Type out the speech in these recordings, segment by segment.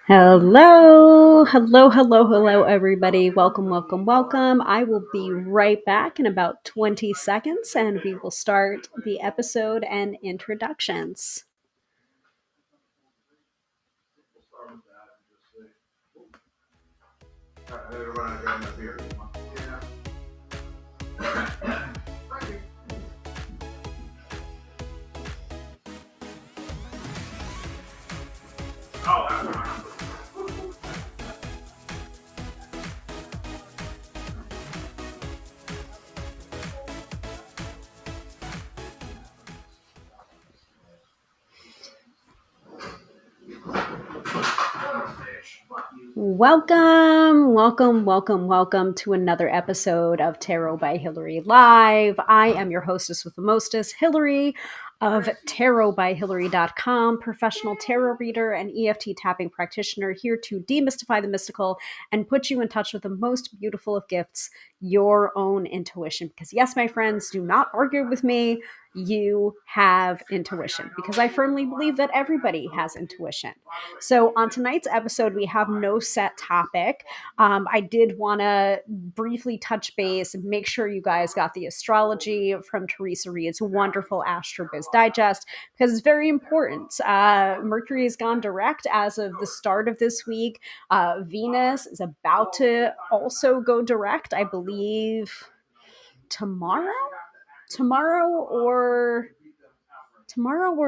Hello, everybody. Welcome. I will be right back in about 20 seconds and we will start the episode and introductions. Welcome to another episode of Tarot by Hilary Live. I am your hostess with the mostest, Hilary of tarotbyhilary.com, professional tarot reader and EFT tapping practitioner, here to demystify the mystical and put you in touch with the most beautiful of gifts, your own intuition. Because yes, my friends, do not argue with me. You have intuition, because I firmly believe that everybody has intuition. So on tonight's episode, we have no set topic. I did want to briefly touch base and make sure you guys got the astrology from Teresa Reed's wonderful Astro Biz Digest, because it's very important. Mercury has gone direct as of the start of this week. Venus is about to also go direct, I believe, tomorrow or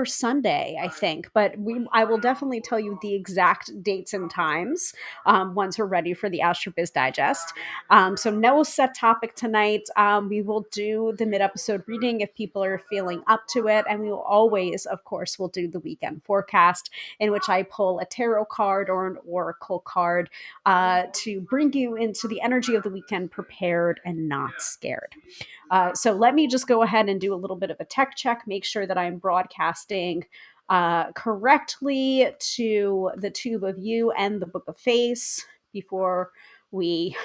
Sunday, I think. But I will definitely tell you the exact dates and times once we're ready for the AstroBiz Digest. So no set topic tonight. We will do the mid-episode reading if people are feeling up to it. And we will always, of course, will do the weekend forecast, in which I pull a tarot card or an oracle card to bring you into the energy of the weekend prepared and not scared. So let me just go ahead and do a little bit of a tech check, make sure that I'm broadcasting correctly to the tube of you and the book of face before we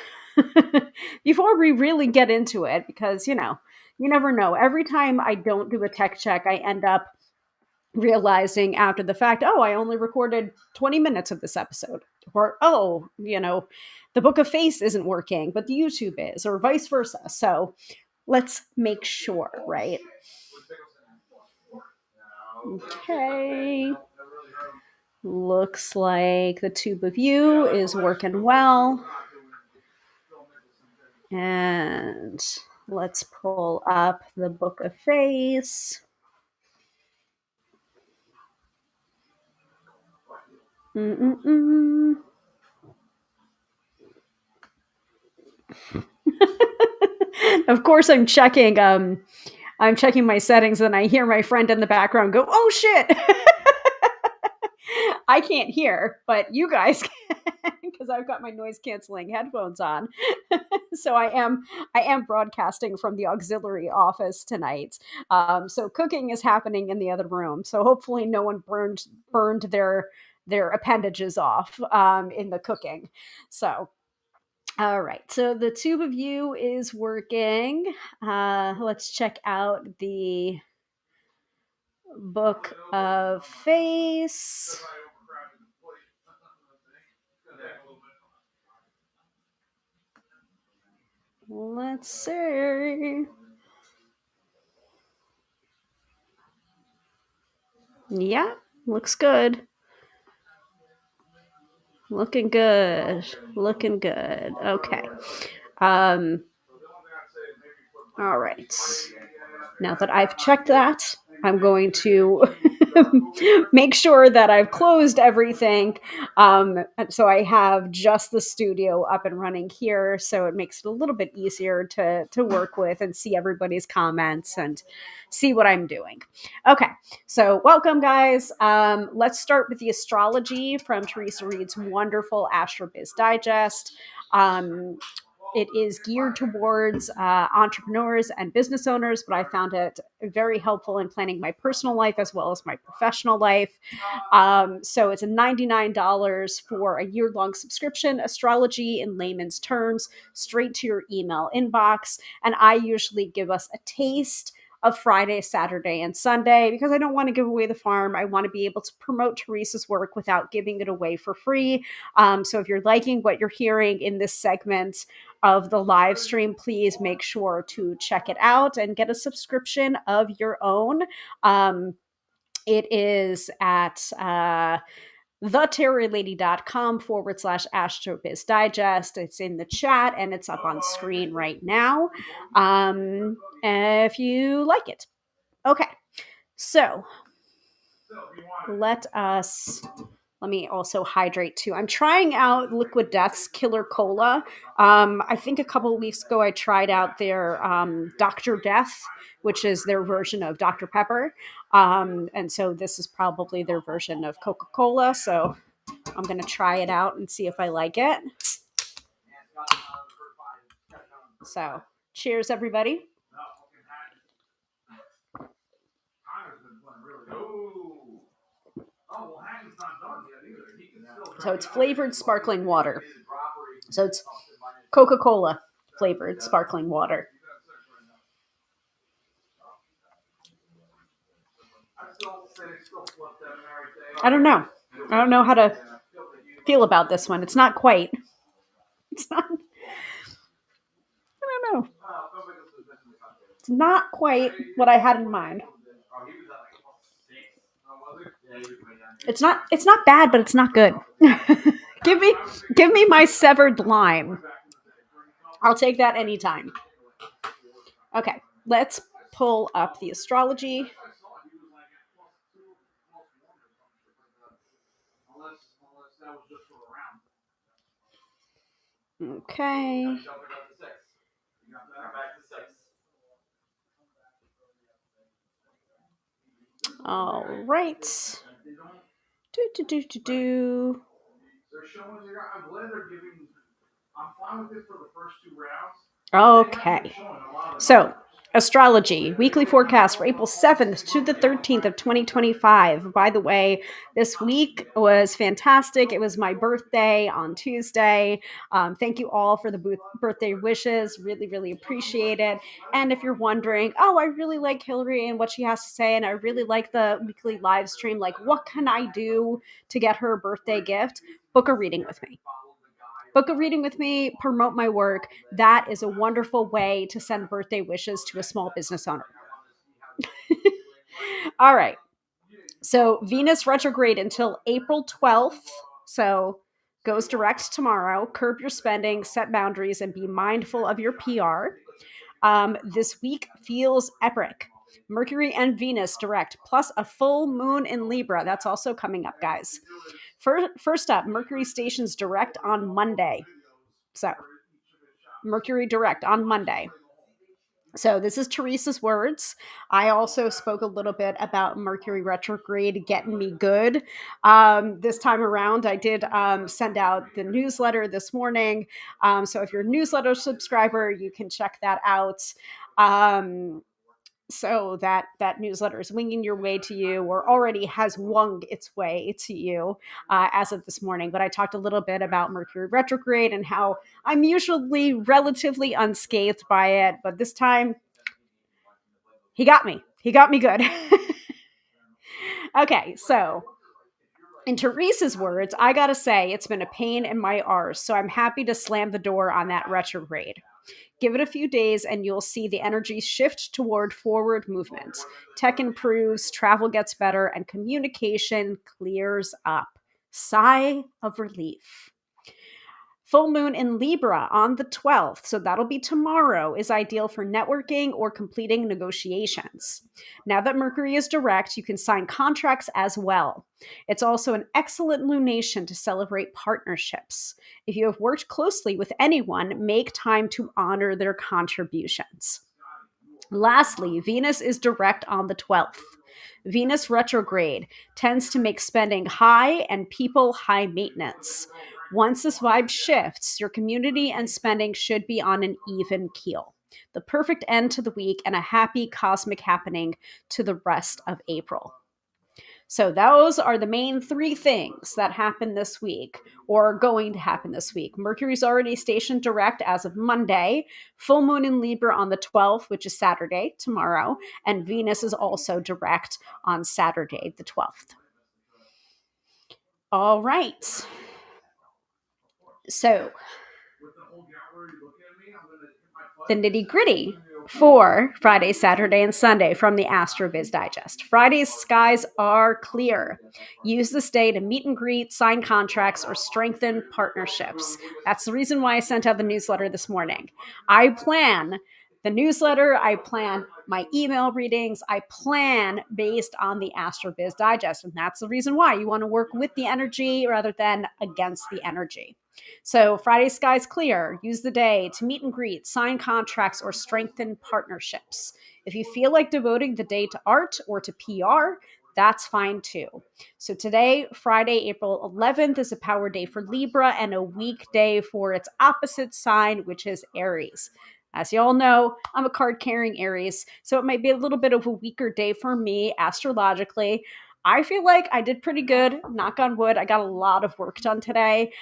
before we really get into it, because you never know. Every time I don't do a tech check, I end up realizing after the fact, oh, I only recorded 20 minutes of this episode, or oh, the book of face isn't working but the YouTube is, or vice versa. So let's make sure, right? Okay. Looks like the tube of you is working well. And let's pull up the book of face. Of course, I'm checking my settings, and I hear my friend in the background go, "Oh shit!" I can't hear, but you guys can, because I've got my noise canceling headphones on. So I am broadcasting from the auxiliary office tonight. So cooking is happening in the other room. So hopefully no one burned their appendages off in the cooking. So. All right, so the tube of you is working. Let's check out the book of face. Let's see. Yeah, looks good. Looking good. Okay. All right. Now that I've checked that, I'm going to make sure that I've closed everything. So I have just the studio up and running here. So it makes it a little bit easier to work with and see everybody's comments and see what I'm doing. Okay. So welcome, guys. Let's start with the astrology from Teresa Reed's wonderful AstroBiz Digest. It is geared towards entrepreneurs and business owners, but I found it very helpful in planning my personal life as well as my professional life. So it's $99 for a year-long subscription, astrology in layman's terms, straight to your email inbox. And I usually give us a taste of Friday, Saturday, and Sunday because I don't want to give away the farm. I want to be able to promote Teresa's work without giving it away for free. So if you're liking what you're hearing in this segment of the live stream, please make sure to check it out and get a subscription of your own. It is at theterrorlady.com/astrobiz digest. It's in the chat and it's up on screen right now. If you like it. Okay. So let me also hydrate too. I'm trying out Liquid Death's Killer Cola. I think a couple of weeks ago I tried out their Dr. Death, which is their version of Dr. Pepper. And so this is probably their version of Coca-Cola. So I'm going to try it out and see if I like it. So cheers, everybody. So it's flavored sparkling water. So it's Coca-Cola flavored sparkling water. I don't know. I don't know how to feel about this one. It's not quite. It's not. I don't know. It's not quite what I had in mind. It's not bad, but it's not good. Give me my severed lime. I'll take that anytime. Okay, let's pull up the astrology. Okay. All right. Do. Okay. So, astrology, weekly forecast for April 7th to the 13th of 2025. By the way, this week was fantastic. It was my birthday on Tuesday. Thank you all for the birthday wishes. Really, really appreciate it. And if you're wondering, oh, I really like Hilary and what she has to say, and I really like the weekly live stream, like what can I do to get her a birthday gift? Book a reading with me. Book a reading with me, promote my work. That is a wonderful way to send birthday wishes to a small business owner. All right. So Venus retrograde until April 12th. So goes direct tomorrow. Curb your spending, set boundaries, and be mindful of your PR. This week feels epic. Mercury and Venus direct, plus a full moon in Libra. That's also coming up, guys. First up, Mercury stations direct on Monday. So, Mercury direct on Monday. So this is Teresa's words. I also spoke a little bit about Mercury retrograde getting me good. This time around, I did send out the newsletter this morning. So if you're a newsletter subscriber, you can check that out. So that newsletter is winging your way to you, or already has wung its way to you as of this morning. But I talked a little bit about Mercury retrograde and how I'm usually relatively unscathed by it, but this time he got me. He got me good. Okay, so in Teresa's words, I gotta say it's been a pain in my arse, so I'm happy to slam the door on that retrograde. Give it a few days and you'll see the energy shift toward forward movement. Tech improves, travel gets better, and communication clears up. Sigh of relief. Full moon in Libra on the 12th, so that'll be tomorrow, is ideal for networking or completing negotiations. Now that Mercury is direct, you can sign contracts as well. It's also an excellent lunation to celebrate partnerships. If you have worked closely with anyone, make time to honor their contributions. Lastly, Venus is direct on the 12th. Venus retrograde tends to make spending high and people high maintenance. Once this vibe shifts, your community and spending should be on an even keel. The perfect end to the week and a happy cosmic happening to the rest of April. So those are the main three things that happened this week or are going to happen this week. Mercury's already stationed direct as of Monday, full moon in Libra on the 12th, which is Saturday, tomorrow, and Venus is also direct on Saturday, the 12th. All right. So the nitty gritty for Friday, Saturday, and Sunday from the AstroBiz Digest. Friday's skies are clear. Use this day to meet and greet, sign contracts, or strengthen partnerships. That's the reason why I sent out the newsletter this morning. I plan the newsletter, I plan my email readings, I plan based on the AstroBiz Digest. And that's the reason why you want to work with the energy rather than against the energy. So Friday skies clear. Use the day to meet and greet, sign contracts, or strengthen partnerships. If you feel like devoting the day to art or to PR, that's fine too. So today, Friday, April 11th, is a power day for Libra and a weak day for its opposite sign, which is Aries. As you all know, I'm a card-carrying Aries, so it might be a little bit of a weaker day for me astrologically. I feel like I did pretty good, knock on wood. I got a lot of work done today.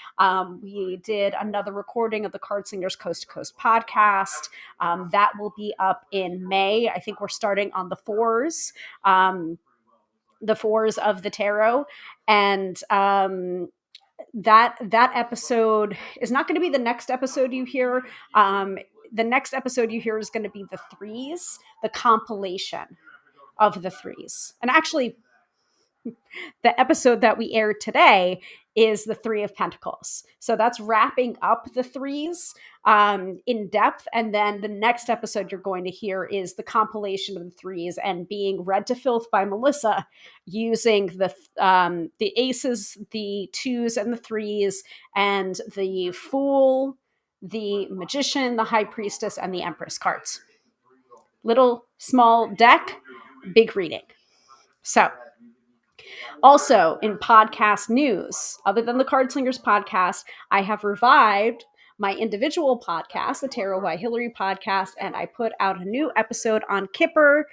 We did another recording of the Card Slingers Coast to Coast podcast. That will be up in May. I think we're starting on the fours of the tarot. And that episode is not going to be the next episode you hear. The next episode you hear is going to be the threes, the compilation of the threes. And actually, the episode that we aired today is the Three of Pentacles. So that's wrapping up the threes in depth. And then the next episode you're going to hear is the compilation of the threes and being read to filth by Melissa using the aces, the twos, and the threes, and the Fool, the Magician, the High Priestess, and the Empress cards. Little small deck, big reading. So also, in podcast news, other than the Card Slingers podcast, I have revived my individual podcast, the Tarot by Hilary podcast, and I put out a new episode on Kipper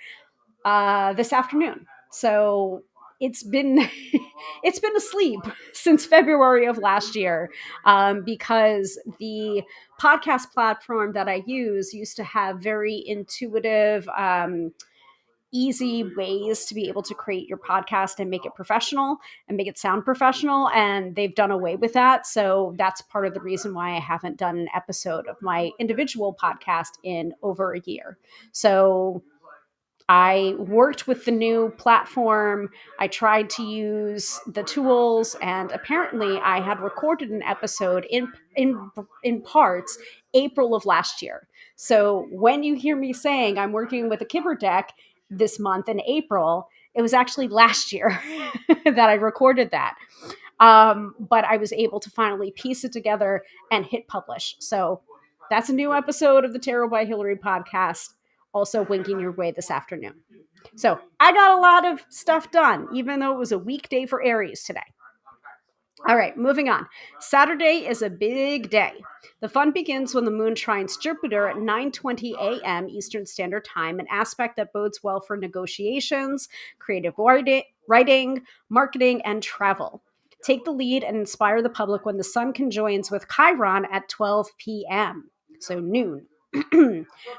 this afternoon. So it's been it's been asleep since February of last year because the podcast platform that I use used to have very intuitive easy ways to be able to create your podcast and make it professional and make it sound professional. And they've done away with that. So that's part of the reason why I haven't done an episode of my individual podcast in over a year. So I worked with the new platform. I tried to use the tools, and apparently I had recorded an episode in parts April of last year. So when you hear me saying I'm working with a Kipper deck this month in April, it was actually last year that I recorded that. But I was able to finally piece it together and hit publish. So that's a new episode of the Tarot by Hilary podcast, also winking your way this afternoon. So I got a lot of stuff done, even though it was a weekday for Aries today. All right, moving on. Saturday is a big day. The fun begins when the moon trines Jupiter at 9:20 a.m. Eastern Standard Time, an aspect that bodes well for negotiations, creative writing, marketing, and travel. Take the lead and inspire the public when the sun conjoins with Chiron at 12 p.m., so noon.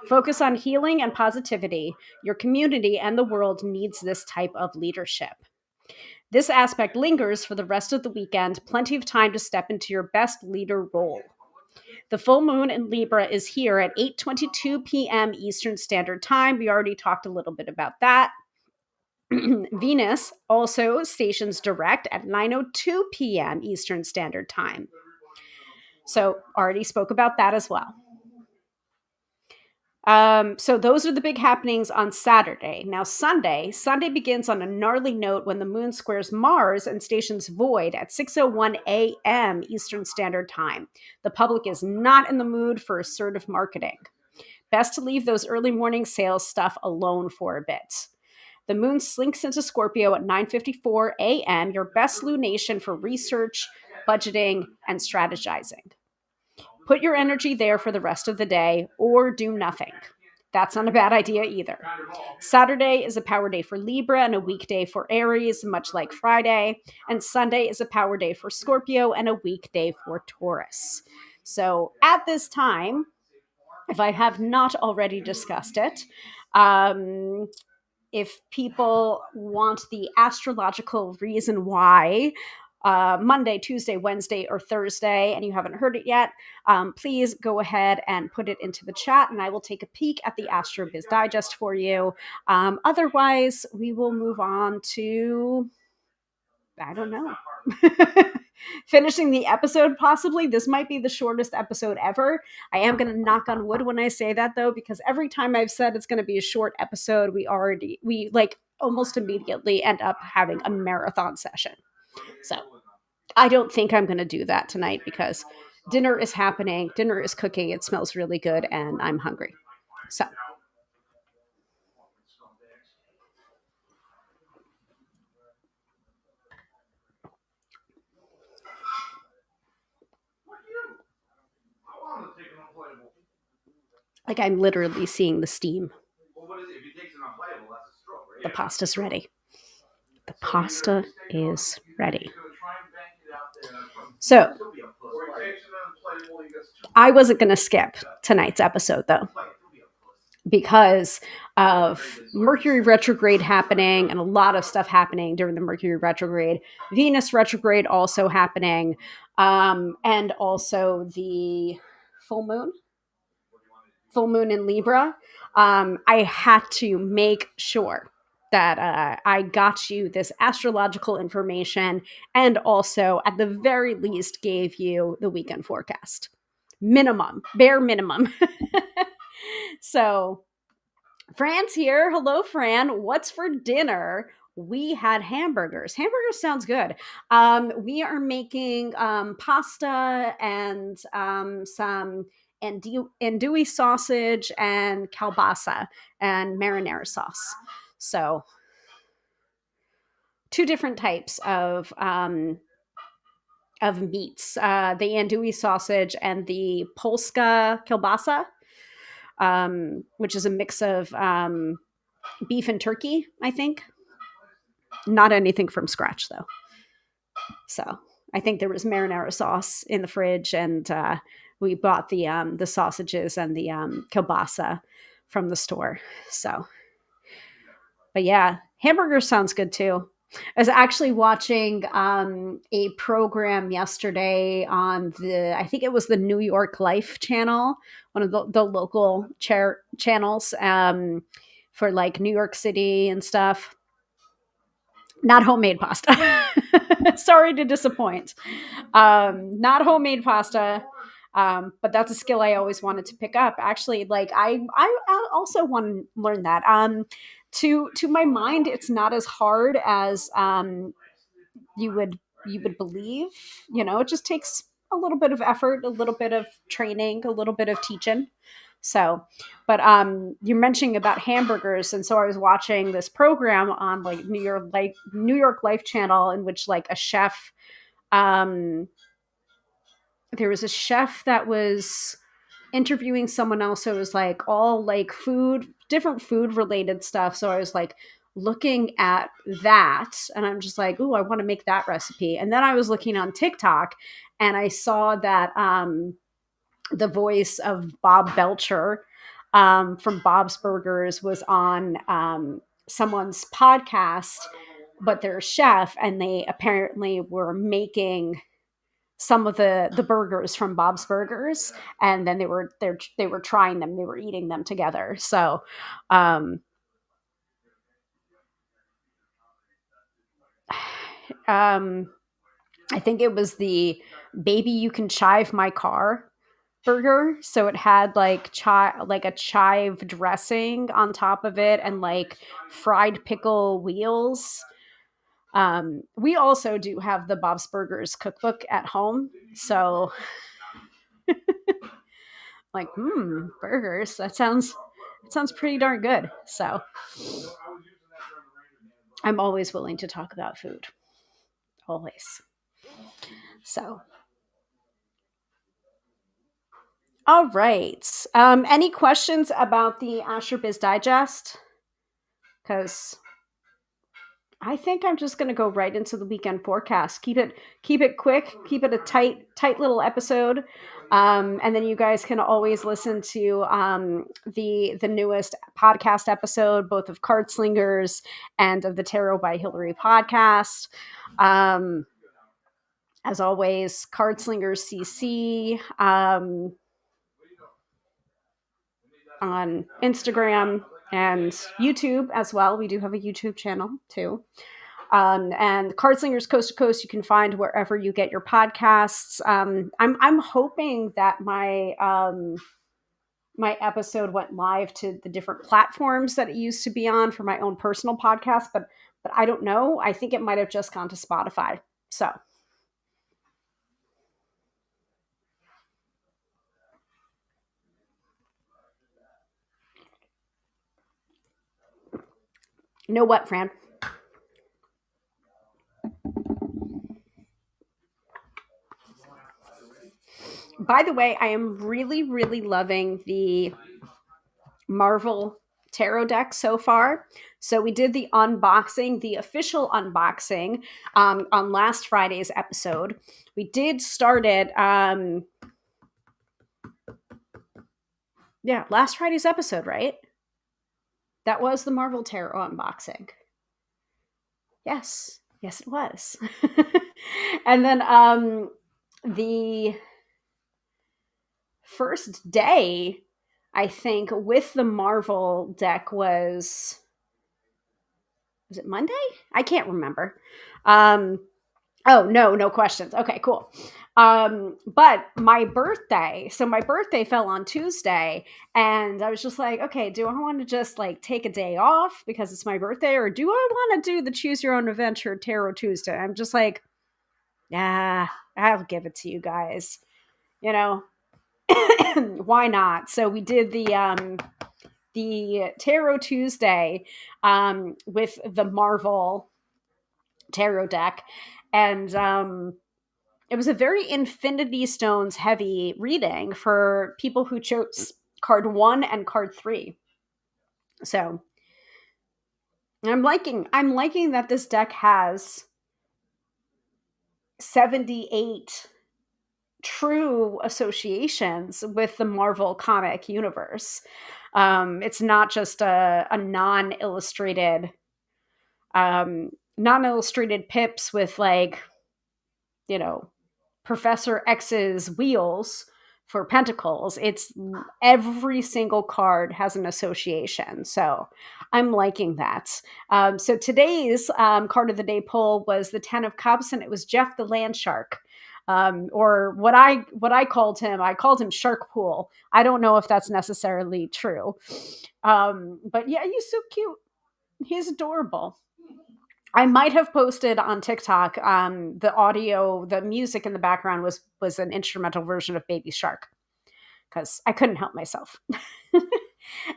Focus on healing and positivity. Your community and the world needs this type of leadership. This aspect lingers for the rest of the weekend, plenty of time to step into your best leader role. The full moon in Libra is here at 8:22 p.m. Eastern Standard Time. We already talked a little bit about that. Venus also stations direct at 9:02 p.m. Eastern Standard Time. So already spoke about that as well. So those are the big happenings on Saturday. Now Sunday begins on a gnarly note when the moon squares Mars and stations void at 6:01 a.m. Eastern Standard Time. The public is not in the mood for assertive marketing. Best to leave those early morning sales stuff alone for a bit. The moon slinks into Scorpio at 9:54 a.m., your best lunation for research, budgeting, and strategizing. Put your energy there for the rest of the day or do nothing. That's not a bad idea either. Saturday is a power day for Libra and a weekday for Aries, much like Friday. And Sunday is a power day for Scorpio and a weekday for Taurus. So at this time, if I have not already discussed it, um, if people want the astrological reason why Monday, Tuesday, Wednesday, or Thursday, and you haven't heard it yet, please go ahead and put it into the chat, and I will take a peek at the Astro Biz Digest for you. Otherwise, we will move on to, I don't know. Finishing the episode, possibly. This might be the shortest episode ever. I am going to knock on wood when I say that, though, because every time I've said it's going to be a short episode, we like almost immediately end up having a marathon session. So I don't think I'm going to do that tonight because dinner is happening, dinner is cooking, it smells really good, and I'm hungry. So like I'm literally seeing the steam. The pasta's ready. The pasta is ready. So I wasn't going to skip tonight's episode, though, because of Mercury retrograde happening and a lot of stuff happening during the Mercury retrograde. Venus retrograde also happening, and also the full moon in Libra. I had to make sure that I got you this astrological information and also, at the very least, gave you the weekend forecast. Minimum, bare minimum. So, Fran's here. Hello, Fran. What's for dinner? We had hamburgers. Hamburgers sounds good. We are making pasta and some andouille sausage and kielbasa and marinara sauce. So, two different types of meats: the andouille sausage and the Polska kielbasa, which is a mix of beef and turkey, I think. Not anything from scratch, though. So I think there was marinara sauce in the fridge, and we bought the sausages and the kielbasa from the store. So, but yeah, hamburger sounds good too. I was actually watching a program yesterday on I think it was the New York Life channel, one of the local channels for like New York City and stuff. Not homemade pasta. Sorry to disappoint. Not homemade pasta. But that's a skill I always wanted to pick up. Actually, like I also want to learn that. To my mind, it's not as hard as you would believe. You know, it just takes a little bit of effort, a little bit of training, a little bit of teaching. So, but you're mentioning about hamburgers, and so I was watching this program on like New York Life channel, in which like a chef, there was a chef that was interviewing someone else. So it was like all like different food related stuff. So I was like looking at that, and I'm just like, ooh, I want to make that recipe. And then I was looking on TikTok, and I saw that the voice of Bob Belcher from Bob's Burgers was on someone's podcast, but they're a chef, and they apparently were making some of the burgers from Bob's Burgers, and then they were trying them, they were eating them together. So I think it was the Baby You Can Chive My Car burger. So it had like a chive dressing on top of it, and like fried pickle wheels. We also do have the Bob's Burgers cookbook at home, so like burgers, that sounds pretty darn good. So I'm always willing to talk about food, always. So All right. Any questions about the AstroBiz Digest? Because I think I'm just going to go right into the weekend forecast. Keep it quick. Keep it a tight little episode, and then you guys can always listen to the newest podcast episode, both of Card Slingers and of the Tarot by Hilary podcast. Um, as always, Card Slingers CC on Instagram and YouTube as well. We do have a YouTube channel too. And Card Slingers Coast to Coast, you can find wherever you get your podcasts. I'm hoping that my episode went live to the different platforms that it used to be on for my own personal podcast, but I don't know. I think it might have just gone to Spotify. So you know what, Fran? By the way, I am really, really loving the Marvel tarot deck so far. So we did the unboxing, the official unboxing, on last Friday's episode. We did start it. Yeah, last Friday's episode, right? That was the Marvel tarot unboxing. Yes, it was. And then the first day, I think, with the Marvel deck was it Monday? I can't remember. Oh, no questions. Okay, cool. But my birthday fell on Tuesday, and I was just like, okay, do I want to just like take a day off because it's my birthday, or do I want to do the Choose Your Own Adventure Tarot Tuesday? I'm just like, yeah, I'll give it to you guys. You know, why not? So we did the Tarot Tuesday with the Marvel tarot deck, and it was a very Infinity Stones heavy reading for people who chose card 1 and card 3. So I'm liking that this deck has 78 true associations with the Marvel comic universe. It's not just a non-illustrated pips with, like, you know, Professor X's wheels for pentacles. It's every single card has an association. So I'm liking that. So today's card of the day pull was the 10 of Cups, and it was Jeff the Land Shark. Or what I called him, I called him Shark Pool. I don't know if that's necessarily true. But yeah, he's so cute. He's adorable. I might have posted on TikTok the audio, the music in the background was an instrumental version of Baby Shark because I couldn't help myself.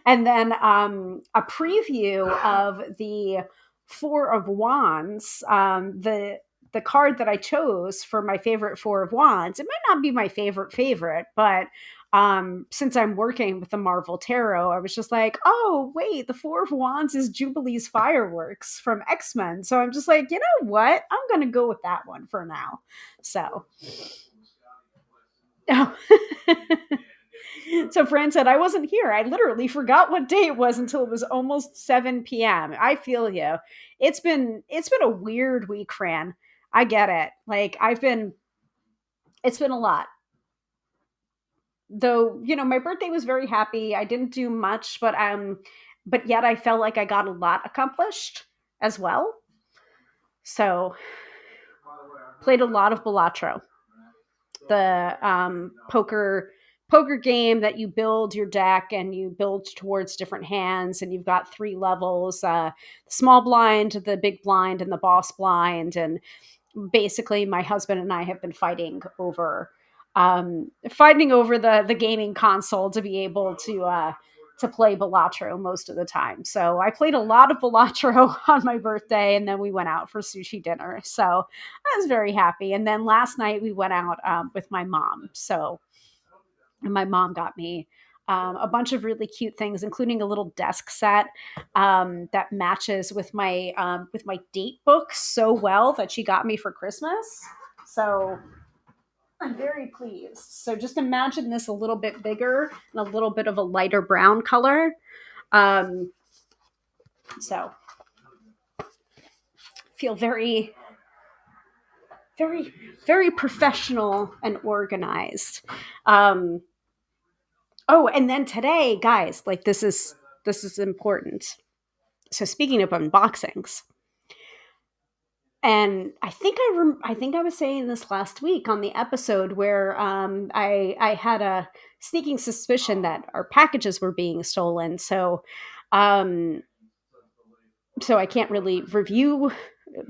And then a preview of the Four of Wands, the card that I chose for my favorite Four of Wands. It might not be my favorite, but since I'm working with the Marvel Tarot, I was just like, oh, wait, the Four of Wands is Jubilee's fireworks from X-Men. So I'm just like, you know what? I'm going to go with that one for now. So. Oh. So Fran said, I wasn't here. I literally forgot what day it was until it was almost 7 p.m. I feel you. It's been a weird week, Fran. I get it. Like it's been a lot. Though, my birthday was very happy. I didn't do much, but yet I felt like I got a lot accomplished as well. So played a lot of Balatro, the poker game that you build your deck and you build towards different hands, and you've got 3 levels, the small blind, the big blind, and the boss blind. And basically my husband and I have been fighting over the gaming console to be able to play Balatro most of the time. So I played a lot of Balatro on my birthday, and then we went out for sushi dinner. So I was very happy. And then last night we went out with my mom. So And my mom got me a bunch of really cute things, including a little desk set that matches with my date book so well that she got me for Christmas. So I'm very pleased. So just imagine this a little bit bigger and a little bit of a lighter brown color. Um, so feel very, very professional and organized. Um, oh, and then today, guys, like this is important. So speaking of unboxings, and I think I was saying this last week on the episode where I had a sneaking suspicion that our packages were being stolen. Um, so I can't really review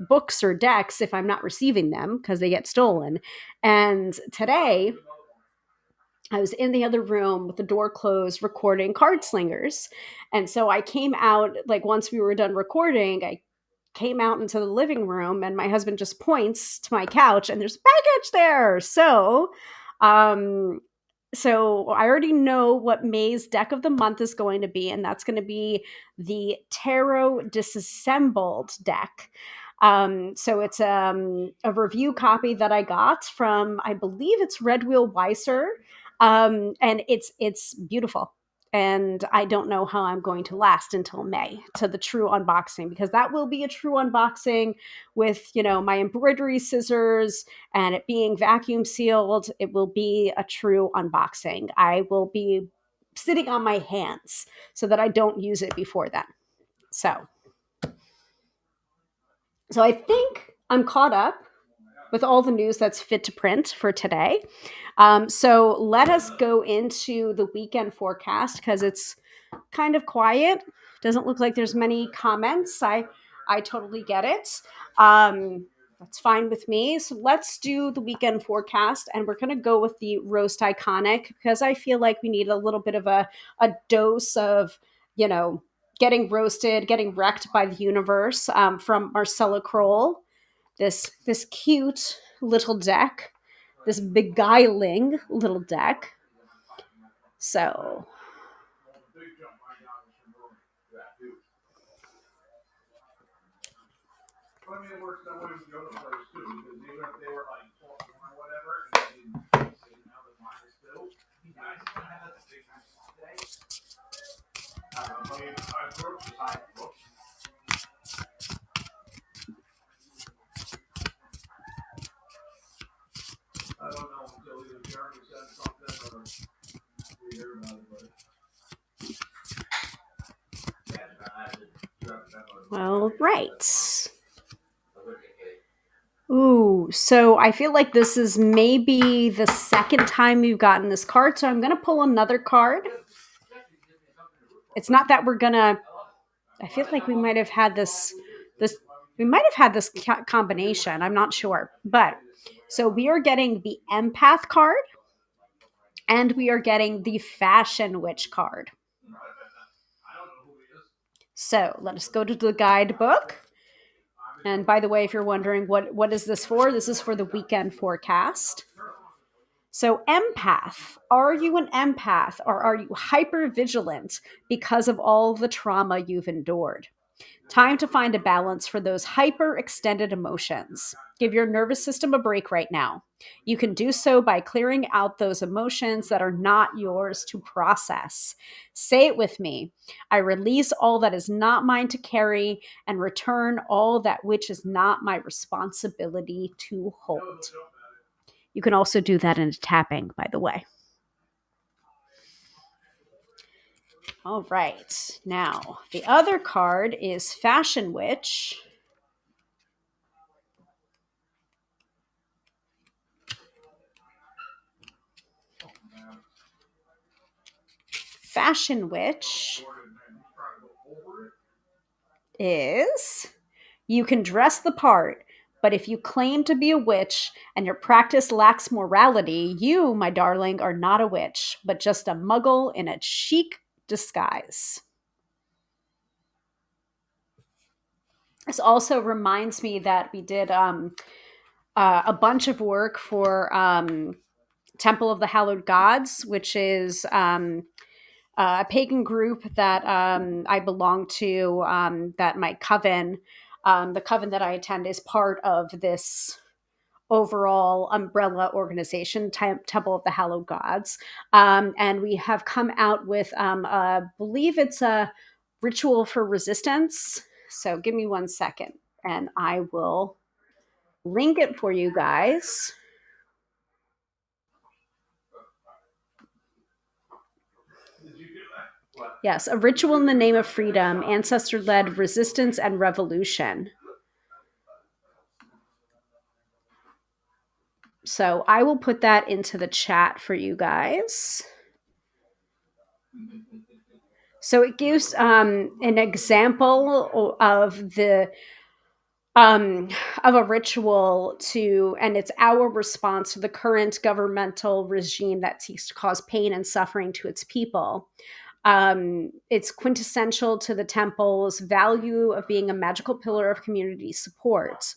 books or decks if I'm not receiving them because they get stolen. And today I was in the other room with the door closed recording Card Slingers. And so I came out, like, once we were done recording, I came out into the living room and my husband just points to my couch and there's a package there. Um, so I already know what May's deck of the month is going to be, and that's going to be the Tarot Disassembled deck. So it's a review copy that I got from, I believe it's Red Wheel Weiser, and it's beautiful. And I don't know how I'm going to last until May to the true unboxing, because that will be a true unboxing with, you know, my embroidery scissors and it being vacuum sealed. It will be a true unboxing. I will be sitting on my hands so that I don't use it before then. So, so I think I'm caught up with all the news that's fit to print for today. So let us go into the weekend forecast because it's kind of quiet. Doesn't look like there's many comments. I totally get it. That's fine with me. So let's do the weekend forecast, and we're going to go with the roast iconic because I feel like we need a little bit of a dose of, you know, getting roasted, getting wrecked by the universe from Marcella Kroll. This cute little deck, this beguiling little deck. So well, right. Ooh, so I feel like this is maybe the second time we've gotten this card. So I'm going to pull another card. It's not that we're going to, I feel like we might have had we might have had this combination. I'm not sure. But so we are getting the empath card and we are getting the fashion witch card. So let us go to the guidebook. And by the way, if you're wondering what is this for, this is for the weekend forecast. So empath, are you an empath or are you hyper vigilant because of all the trauma you've endured? Time to find a balance for those hyper extended emotions. Give your nervous system a break right now. You can do so by clearing out those emotions that are not yours to process. Say it with me. I release all that is not mine to carry and return all that which is not my responsibility to hold. You can also do that in a tapping, by the way. All right. Now, the other card is Fashion Witch. Fashion Witch is you can dress the part, but if you claim to be a witch and your practice lacks morality, you, my darling, are not a witch, but just a muggle in a chic disguise. This also reminds me that we did a bunch of work for Temple of the Hallowed Gods, which is a pagan group that I belong to, that my coven, the coven that I attend, is part of this overall umbrella organization, Temple of the Hallowed Gods. And we have come out with, I believe it's a ritual for resistance. So give me 1 second and I will link it for you guys. Yes, a ritual in the name of freedom, ancestor-led resistance and revolution. So I will put that into the chat for you guys. So it gives an example of the of a ritual to, and it's our response to the current governmental regime that seeks to cause pain and suffering to its people. It's quintessential to the temple's value of being a magical pillar of community support.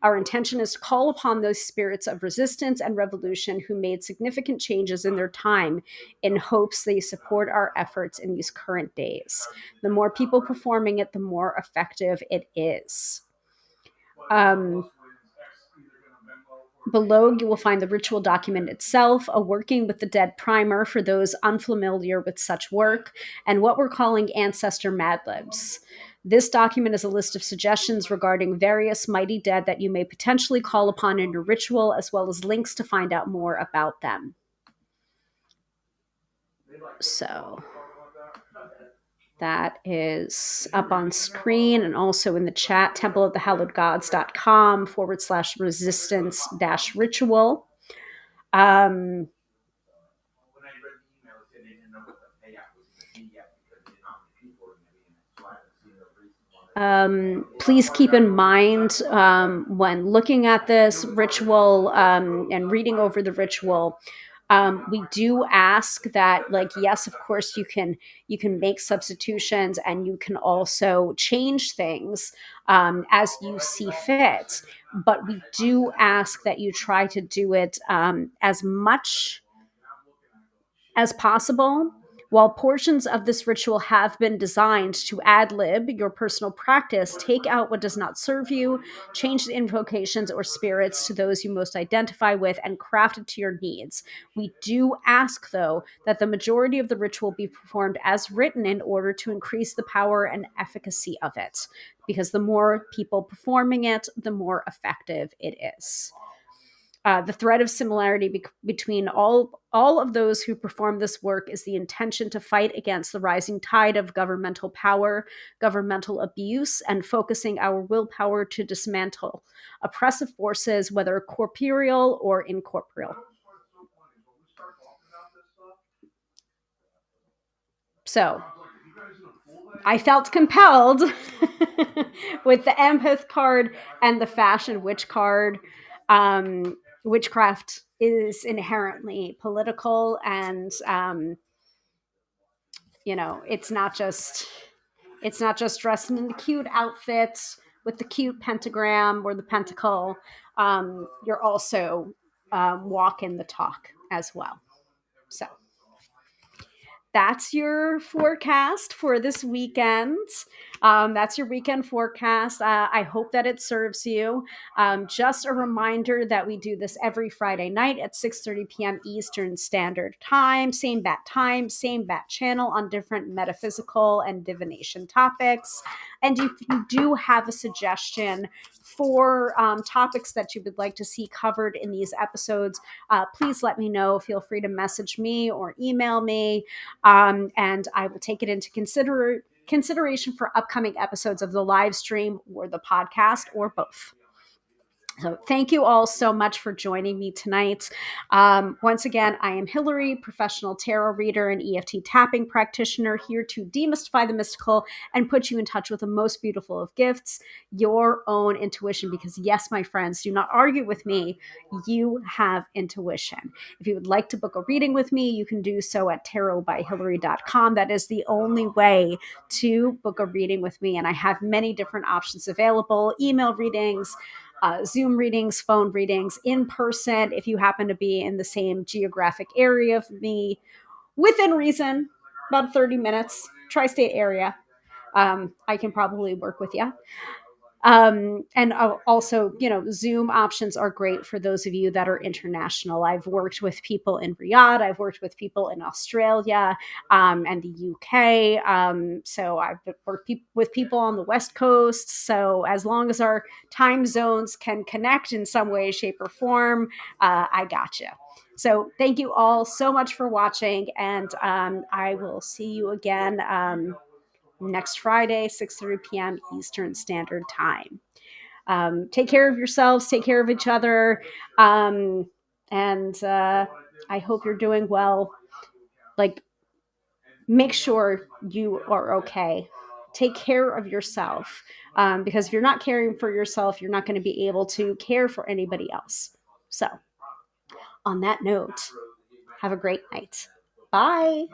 Our intention is to call upon those spirits of resistance and revolution who made significant changes in their time in hopes they support our efforts in these current days. The more people performing it, the more effective it is. Below, you will find the ritual document itself, a working with the dead primer for those unfamiliar with such work, and what we're calling ancestor Mad Libs. This document is a list of suggestions regarding various mighty dead that you may potentially call upon in your ritual, as well as links to find out more about them. So that is up on screen and also in the chat, templeofthehallowedgods.com/resistance-ritual. Please keep in mind when looking at this ritual and reading over the ritual, we do ask that, like, yes, of course you can make substitutions and you can also change things as you see fit, but we do ask that you try to do it as much as possible. While portions of this ritual have been designed to ad-lib your personal practice, take out what does not serve you, change the invocations or spirits to those you most identify with, and craft it to your needs. We do ask, though, that the majority of the ritual be performed as written in order to increase the power and efficacy of it, because the more people performing it, the more effective it is. The thread of similarity between all of those who perform this work is the intention to fight against the rising tide of governmental power, governmental abuse, and focusing our willpower to dismantle oppressive forces, whether corporeal or incorporeal. So I felt compelled with the empath card and the fashion witch card. Witchcraft is inherently political, and it's not just dressed in the cute outfit with the cute pentagram or the pentacle. You're also walking the talk as well. So that's your forecast for this weekend. That's your weekend forecast. I hope that it serves you. Just a reminder that we do this every Friday night at 6:30 p.m. Eastern Standard Time. Same bat time, same bat channel on different metaphysical and divination topics. And if you do have a suggestion for topics that you would like to see covered in these episodes, please let me know. Feel free to message me or email me. And I will take it into consideration for upcoming episodes of the live stream or the podcast, or both. So thank you all so much for joining me tonight. Once again, I am Hilary, professional tarot reader and EFT tapping practitioner, here to demystify the mystical and put you in touch with the most beautiful of gifts, your own intuition. Because yes, my friends, do not argue with me. You have intuition. If you would like to book a reading with me, you can do so at tarotbyhilary.com. That is the only way to book a reading with me. And I have many different options available: email readings, Zoom readings, phone readings, in person, if you happen to be in the same geographic area of me, within reason, about 30 minutes, tri state area. I can probably work with you. And also, Zoom options are great for those of you that are international. I've worked with people in Riyadh, I've worked with people in Australia, and the UK. So I've worked with people on the West Coast. So as long as our time zones can connect in some way, shape, or form, I got you. So thank you all so much for watching, and I will see you again next Friday, 6:30 p.m. Eastern Standard Time. Take care of yourselves, take care of each other, and I hope you're doing well. Like, make sure you are okay. Take care of yourself, because if you're not caring for yourself, you're not going to be able to care for anybody else. So, on that note, have a great night. Bye.